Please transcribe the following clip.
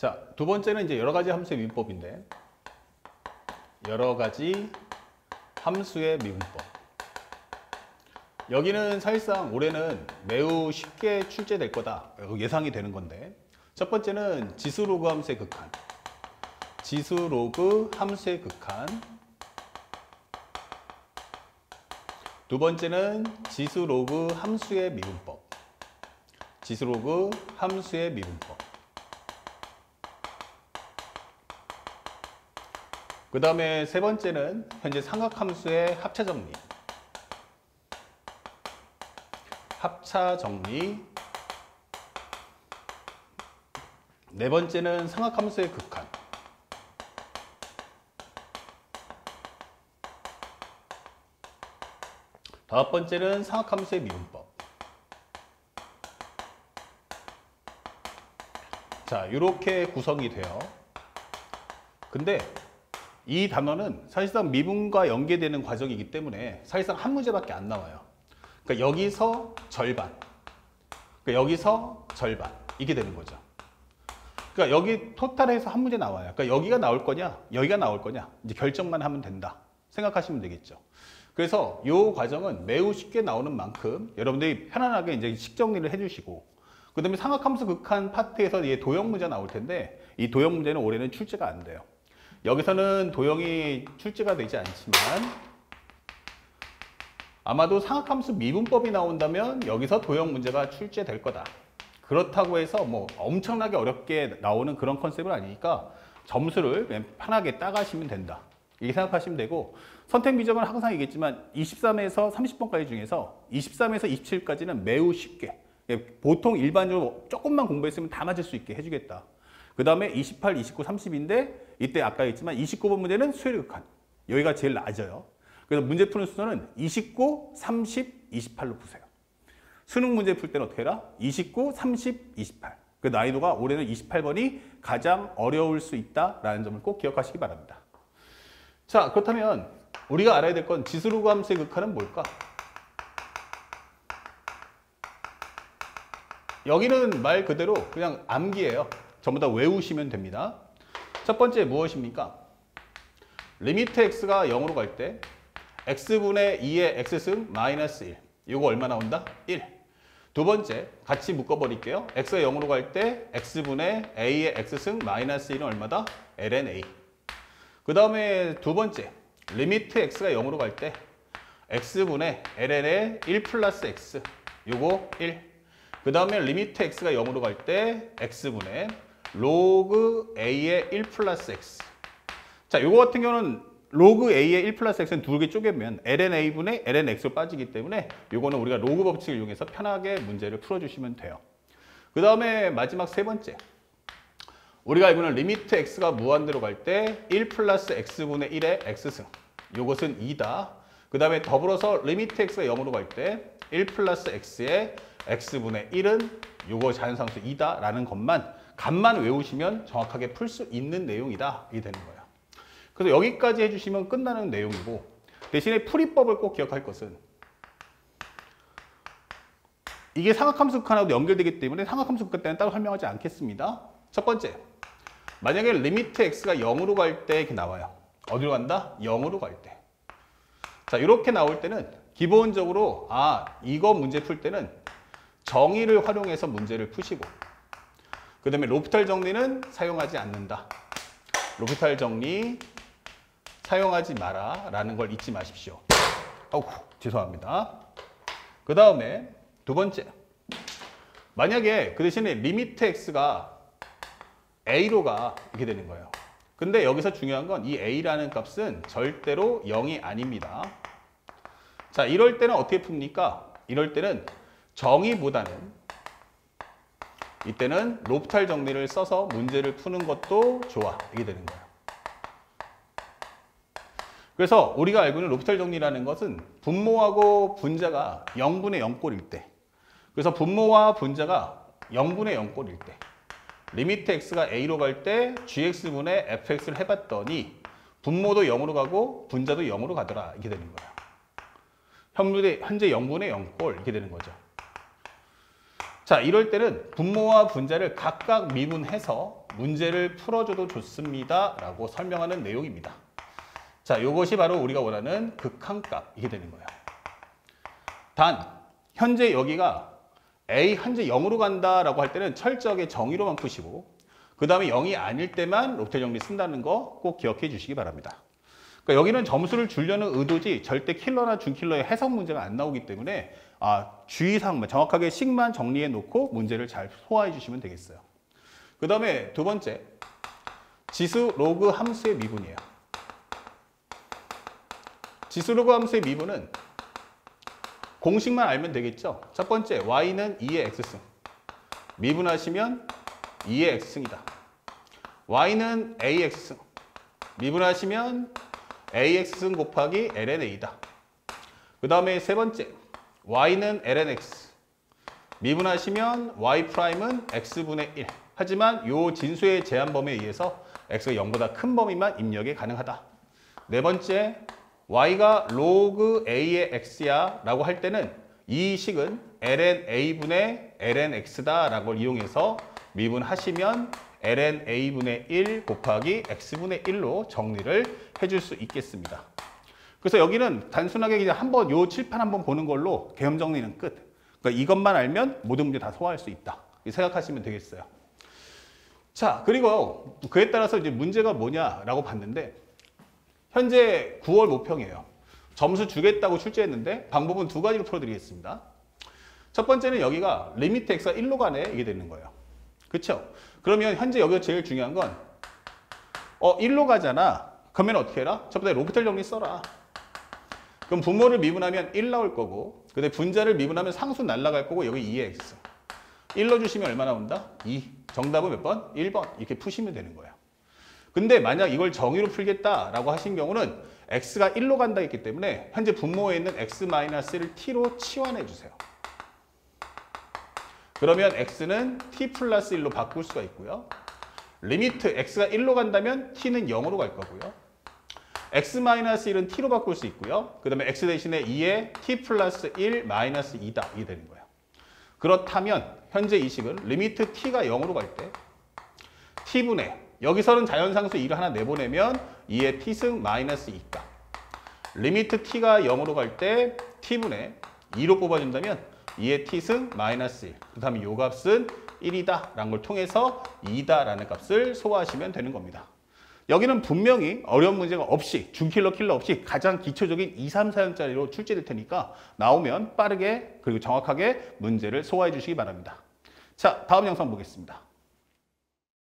자, 두 번째는 이제 여러 가지 함수의 미분법인데, 여러 가지 함수의 미분법. 여기는 사실상 올해는 매우 쉽게 출제될 거다 예상이 되는 건데, 첫 번째는 지수 로그 함수의 극한. 지수 로그 함수의 극한. 두 번째는 지수 로그 함수의 미분법. 지수 로그 함수의 미분법. 그 다음에 세 번째는 현재 삼각함수의 합차 정리. 합차 정리. 네 번째는 삼각함수의 극한. 다섯 번째는 삼각함수의 미분법. 자, 이렇게 구성이 돼요. 근데 이 단어는 사실상 미분과 연계되는 과정이기 때문에 사실상 한 문제밖에 안 나와요. 그러니까 여기서 절반, 그러니까 여기서 절반, 이게 되는 거죠. 그러니까 여기 토탈해서 한 문제 나와요. 그러니까 여기가 나올 거냐, 여기가 나올 거냐, 이제 결정만 하면 된다 생각하시면 되겠죠. 그래서 이 과정은 매우 쉽게 나오는 만큼 여러분들이 편안하게 이제 식 정리를 해주시고, 그 다음에 삼각함수 극한 파트에서 얘 도형 문제 나올 텐데, 이 도형 문제는 올해는 출제가 안 돼요. 여기서는 도형이 출제가 되지 않지만 아마도 삼각함수 미분법이 나온다면 여기서 도형 문제가 출제될 거다. 그렇다고 해서 뭐 엄청나게 어렵게 나오는 그런 컨셉은 아니니까 점수를 그냥 편하게 따가시면 된다, 이렇게 생각하시면 되고, 선택 미적은 항상 얘기했지만 23에서 30번까지 중에서 23에서 27까지는 매우 쉽게, 보통 일반적으로 조금만 공부했으면 다 맞을 수 있게 해주겠다. 그 다음에 28, 29, 30인데 이때 아까 했지만 29번 문제는 수열의 극한. 여기가 제일 낮아요. 그래서 문제 푸는 순서는 29, 30, 28로 푸세요. 수능 문제 풀 때는 어떻게 해라? 29, 30, 28. 그 난이도가 올해는 28번이 가장 어려울 수 있다라는 점을 꼭 기억하시기 바랍니다. 자, 그렇다면 우리가 알아야 될 건 지수 로그 함수의 극한은 뭘까? 여기는 말 그대로 그냥 암기예요. 전부 다 외우시면 됩니다. 첫 번째 무엇입니까? 리미트 x가 0으로 갈 때 x분의 2의 x승 마이너스 1. 이거 얼마 나온다? 1. 두 번째, 같이 묶어버릴게요. x가 0으로 갈 때 x분의 a의 x승 마이너스 1은 얼마다? ln a. 그 다음에 두 번째, 리미트 x가 0으로 갈 때 x분의 ln의 1 플러스 x. 요거 1. 그 다음에 리미트 x가 0으로 갈 때 x분의 로그 a의 1 플러스 x. 자, 요거 같은 경우는 로그 a의 1 플러스 x는 두 개 쪼개면 ln a분의 ln x로 빠지기 때문에 요거는 우리가 로그 법칙을 이용해서 편하게 문제를 풀어주시면 돼요. 그 다음에 마지막 세 번째, 우리가 알고 있는 리미트 x가 무한대로 갈 때 1 플러스 x분의 1의 x승. 요것은 2다. 그 다음에 더불어서 리미트 x가 0으로 갈 때 1 플러스 x의 x분의 1은 요거 자연상수 2다 라는 것만, 값만 외우시면 정확하게 풀 수 있는 내용이다, 이게 되는 거예요. 그래서 여기까지 해주시면 끝나는 내용이고, 대신에 풀이법을 꼭 기억할 것은 이게 삼각함수 극한하고 연결되기 때문에 삼각함수 극한 때는 따로 설명하지 않겠습니다. 첫 번째, 만약에 리미트 x가 0으로 갈 때 이렇게 나와요. 어디로 간다? 0으로 갈 때. 자, 이렇게 나올 때는 기본적으로 이거 문제 풀 때는 정의를 활용해서 문제를 푸시고, 그 다음에 로피탈 정리는 사용하지 않는다. 로피탈 정리 사용하지 마라 라는 걸 잊지 마십시오. 죄송합니다. 그 다음에 두 번째, 만약에 그 대신에 리미트 x가 a로 가, 이렇게 되는 거예요. 근데 여기서 중요한 건 이 a라는 값은 절대로 0이 아닙니다. 자, 이럴 때는 어떻게 풉니까? 이럴 때는 정의보다는 이때는 로피탈 정리를 써서 문제를 푸는 것도 좋아, 이게 되는 거예요. 그래서 우리가 알고 있는 로피탈 정리라는 것은 분모하고 분자가 0분의 0꼴일 때, 그래서 분모와 분자가 0분의 0꼴일 때 리미트 x가 a로 갈 때 gx분의 fx를 해봤더니 분모도 0으로 가고 분자도 0으로 가더라, 이렇게 되는 거예요. 현재 0분의 0꼴, 이렇게 되는 거죠. 자, 이럴 때는 분모와 분자를 각각 미분해서 문제를 풀어줘도 좋습니다 라고 설명하는 내용입니다. 자, 이것이 바로 우리가 원하는 극한값 이게 되는 거예요. 단 현재 여기가 A 현재 0으로 간다라고 할 때는 철저하게 정의로만 푸시고 그 다음에 0이 아닐 때만 롭텔 정리 쓴다는 거 꼭 기억해 주시기 바랍니다. 그러니까 여기는 점수를 주려는 의도지 절대 킬러나 준킬러의 해석 문제가 안 나오기 때문에 주의사항만 정확하게 식만 정리해 놓고 문제를 잘 소화해 주시면 되겠어요. 그 다음에 두 번째, 지수 로그 함수의 미분이에요. 지수 로그 함수의 미분은 공식만 알면 되겠죠. 첫 번째, y는 2의 x승. 미분하시면 2의 x승이다. y는 ax승. 미분하시면 ax승 곱하기 ln a다. 그 다음에 세 번째, y는 ln x. 미분하시면 y'은 x분의 1. 하지만 이 진수의 제한 범위에 의해서 x가 0보다 큰 범위만 입력이 가능하다. 네 번째, y가 로그 a의 x야 라고 할 때는 이 식은 ln a분의 ln x다 라고 이용해서 미분하시면 ln a분의 1 곱하기 x분의 1로 정리를 해줄 수 있겠습니다. 그래서 여기는 단순하게 그냥 한번 요 칠판 한번 보는 걸로 개념 정리는 끝. 그러니까 이것만 알면 모든 문제 다 소화할 수 있다. 생각하시면 되겠어요. 자, 그리고 그에 따라서 이제 문제가 뭐냐라고 봤는데 현재 9월 모평이에요. 점수 주겠다고 출제했는데 방법은 두 가지로 풀어드리겠습니다. 첫 번째는 여기가 리미트 x가 1로 가네 이게 되는 거예요. 그렇죠? 그러면 현재 여기서 제일 중요한 건 1로 가잖아. 그러면 어떻게 해라? 첫 번째 롭텔 정리 써라. 그럼 분모를 미분하면 1 나올 거고 근데 분자를 미분하면 상수 날라갈 거고 여기 2의 x. 1 넣어주시면 얼마 나온다? 2. 정답은 몇 번? 1번. 이렇게 푸시면 되는 거예요. 근데 만약 이걸 정의로 풀겠다라고 하신 경우는 x가 1로 간다 했기 때문에 현재 분모에 있는 x-를 t로 치환해 주세요. 그러면 x는 t 플러스 1로 바꿀 수가 있고요. 리미트 x가 1로 간다면 t는 0으로 갈 거고요. x-1은 t로 바꿀 수 있고요. 그 다음에 x 대신에 2에 t 플러스 1 마이너스 2다. 이게 되는 거예요. 그렇다면 현재 이 식은 리미트 t가 0으로 갈 때 t분의 여기서는 자연상수 2를 하나 내보내면 2의 t승 마이너스 2가 리미트 t가 0으로 갈 때 t분의 2로 뽑아준다면 2의 t승 마이너스 1. 그 다음에 이 값은 1이다 라는 걸 통해서 2다 라는 값을 소화하시면 되는 겁니다. 여기는 분명히 어려운 문제가 없이 준킬러 킬러 없이 가장 기초적인 2, 3, 4형짜리로 출제될 테니까 나오면 빠르게 그리고 정확하게 문제를 소화해 주시기 바랍니다. 자, 다음 영상 보겠습니다.